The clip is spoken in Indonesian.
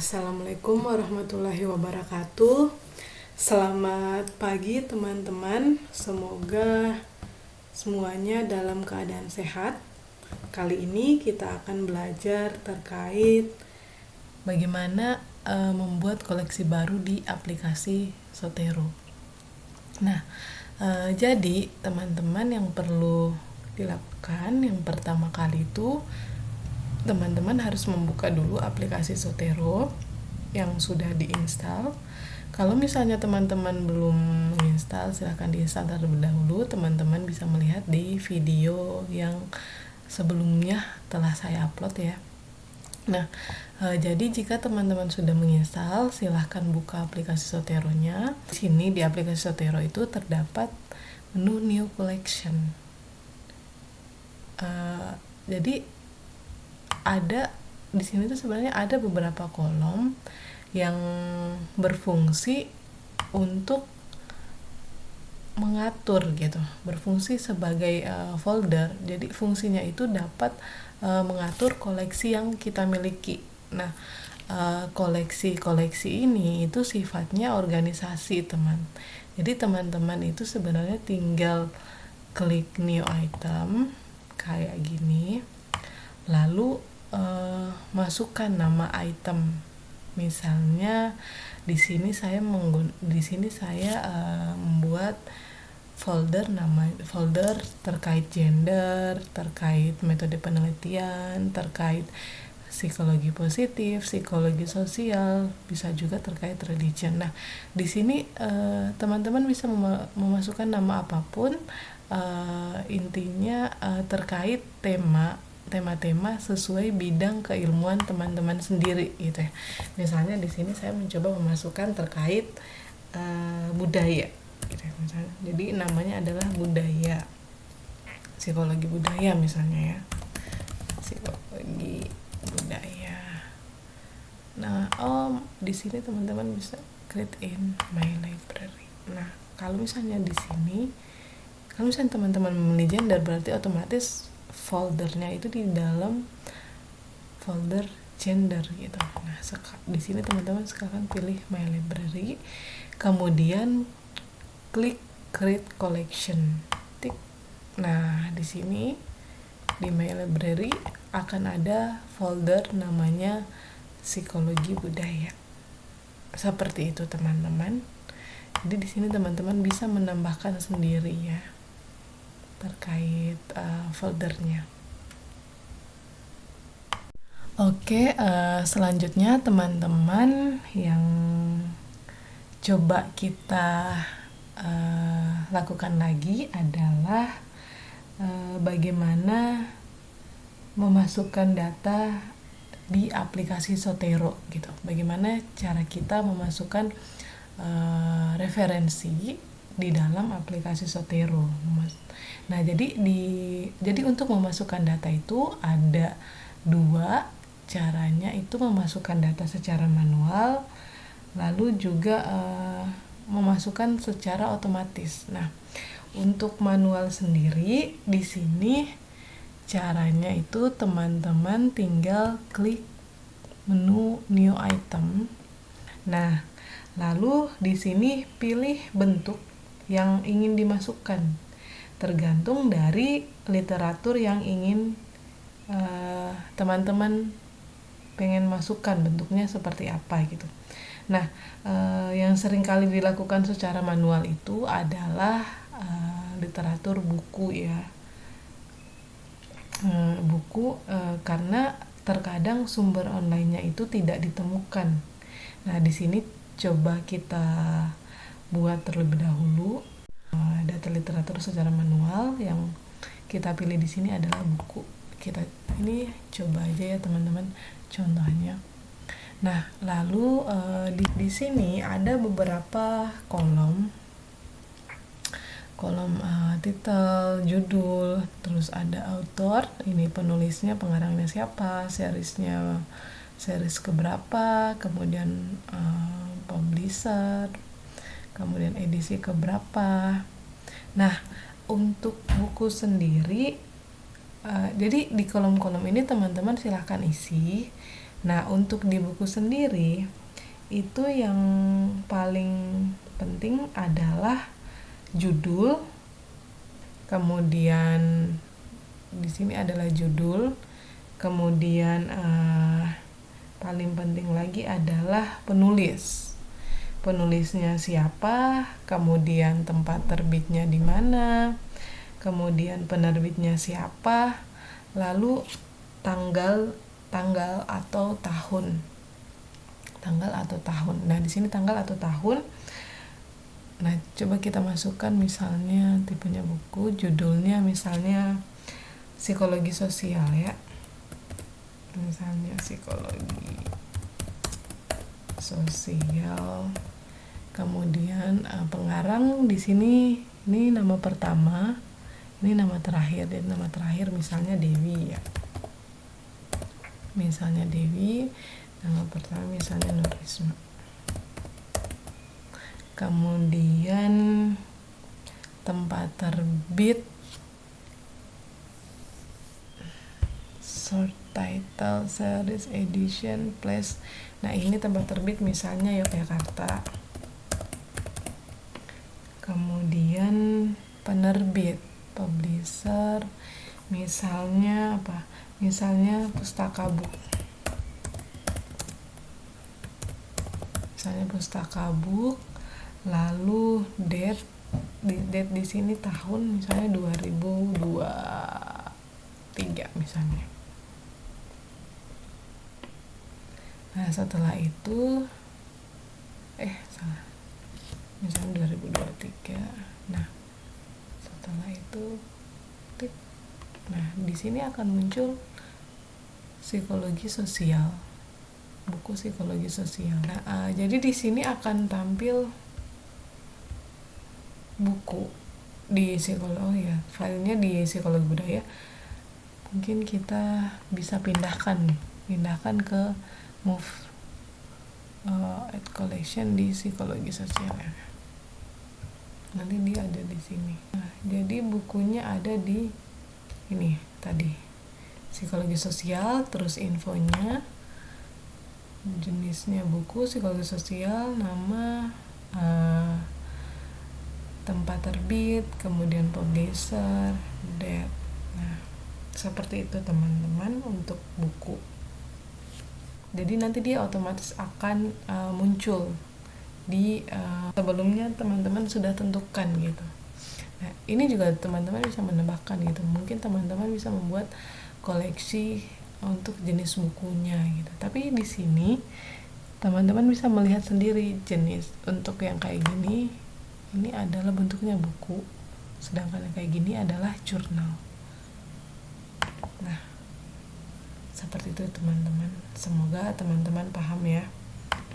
Assalamualaikum warahmatullahi wabarakatuh. Selamat pagi teman-teman. Semoga semuanya dalam keadaan sehat. Kali ini kita akan belajar terkait bagaimana membuat koleksi baru di aplikasi Zotero. Nah, jadi teman-teman yang perlu dilakukan yang pertama kali itu teman-teman harus membuka dulu aplikasi Zotero yang sudah diinstal. Kalau misalnya teman-teman belum menginstal, silahkan diinstal terlebih dahulu. Teman-teman bisa melihat di video yang sebelumnya telah saya upload ya. Nah, jadi jika teman-teman sudah menginstal, silahkan buka aplikasi Zotero-nya. Di sini di aplikasi Zotero itu terdapat menu New Collection. Jadi ada di sini tuh sebenarnya ada beberapa kolom yang berfungsi untuk mengatur gitu, berfungsi sebagai folder. Jadi fungsinya itu dapat mengatur koleksi yang kita miliki. Nah, koleksi-koleksi ini itu sifatnya organisasi, teman. Jadi teman-teman itu sebenarnya tinggal klik new item kayak gini, lalu masukkan nama item. Misalnya di sini saya membuat folder terkait gender, terkait metode penelitian, terkait psikologi positif, psikologi sosial, bisa juga terkait religion. Nah, di sini teman-teman bisa memasukkan nama apapun, intinya terkait tema-tema sesuai bidang keilmuan teman-teman sendiri gitu ya. Misalnya di sini saya mencoba memasukkan terkait budaya gitu ya, misalnya. Jadi namanya adalah budaya, psikologi budaya misalnya ya, psikologi budaya. Nah, di sini teman-teman bisa create in my library. Nah, kalau misalnya di sini, kalau misalnya teman-teman memilih gender, berarti otomatis foldernya itu di dalam folder gender gitu. Nah, di sini teman-teman sekarang pilih my library, kemudian klik create collection. Tik. Nah, di sini di my library akan ada folder namanya psikologi budaya. Seperti itu, teman-teman. Jadi di sini teman-teman bisa menambahkan sendiri ya terkait foldernya. Oke, selanjutnya teman-teman yang coba kita lakukan lagi adalah bagaimana memasukkan data di aplikasi Zotero gitu. Bagaimana cara kita memasukkan referensi di dalam aplikasi Zotero. Nah, jadi untuk memasukkan data itu ada dua caranya, itu memasukkan data secara manual, lalu juga memasukkan secara otomatis. Nah, untuk manual sendiri di sini caranya itu teman-teman tinggal klik menu new item. Nah, lalu di sini pilih bentuk yang ingin dimasukkan, tergantung dari literatur yang ingin teman-teman pengen masukkan, bentuknya seperti apa gitu. Nah, yang sering kali dilakukan secara manual itu adalah literatur buku ya, karena terkadang sumber online-nya itu tidak ditemukan. Nah, di sini coba kita buat terlebih dahulu data literatur secara manual. Yang kita pilih di sini adalah buku. Kita ini coba aja ya teman-teman contohnya. Nah, lalu di sini ada beberapa kolom titel, judul, terus ada author, ini penulisnya, pengarangnya siapa, series keberapa, kemudian publisher, kemudian edisi keberapa. Nah, untuk buku sendiri, jadi di kolom-kolom ini teman-teman silahkan isi Nah, untuk di buku sendiri itu yang paling penting adalah judul. Kemudian di sini adalah judul. Kemudian paling penting lagi adalah penulis. Penulisnya siapa, kemudian tempat terbitnya di mana, kemudian penerbitnya siapa, lalu tanggal atau tahun. Nah, di sini tanggal atau tahun. Nah, coba kita masukkan misalnya tipenya buku, judulnya misalnya psikologi sosial ya. Misalnya psikologi sosial. Kemudian pengarang di sini ini nama pertama, ini nama terakhir. Dan nama terakhir misalnya Dewi ya. Misalnya Dewi, nama pertama misalnya Nurisma. Kemudian tempat terbit, short title, series, edition, place. Nah, ini tempat terbit misalnya Yogyakarta. Kemudian penerbit, publisher, misalnya apa? Misalnya Pustaka Book. Misalnya Pustaka Book. Lalu date di sini tahun misalnya 2023 misalnya. Nah, setelah itu misalnya 2023. Nah, setelah itu klik. Nah, di sini akan muncul psikologi sosial, buku psikologi sosial. Nah, jadi di sini akan tampil buku di psikologi ya, filenya di psikologi budaya. Mungkin kita bisa pindahkan ke move add collection di psikologi sosial ya. Nanti dia ada di sini. Nah, jadi bukunya ada di ini tadi, psikologi sosial, terus infonya, jenisnya buku psikologi sosial, nama, tempat terbit, kemudian publisher, date. Nah, seperti itu teman-teman untuk buku. Jadi nanti dia otomatis akan muncul di sebelumnya teman-teman sudah tentukan gitu. Nah, ini juga teman-teman bisa menambahkan gitu. Mungkin teman-teman bisa membuat koleksi untuk jenis bukunya gitu. Tapi di sini teman-teman bisa melihat sendiri jenis. Untuk yang kayak gini, ini adalah bentuknya buku, sedangkan yang kayak gini adalah jurnal. Nah, seperti itu teman-teman. Semoga teman-teman paham ya.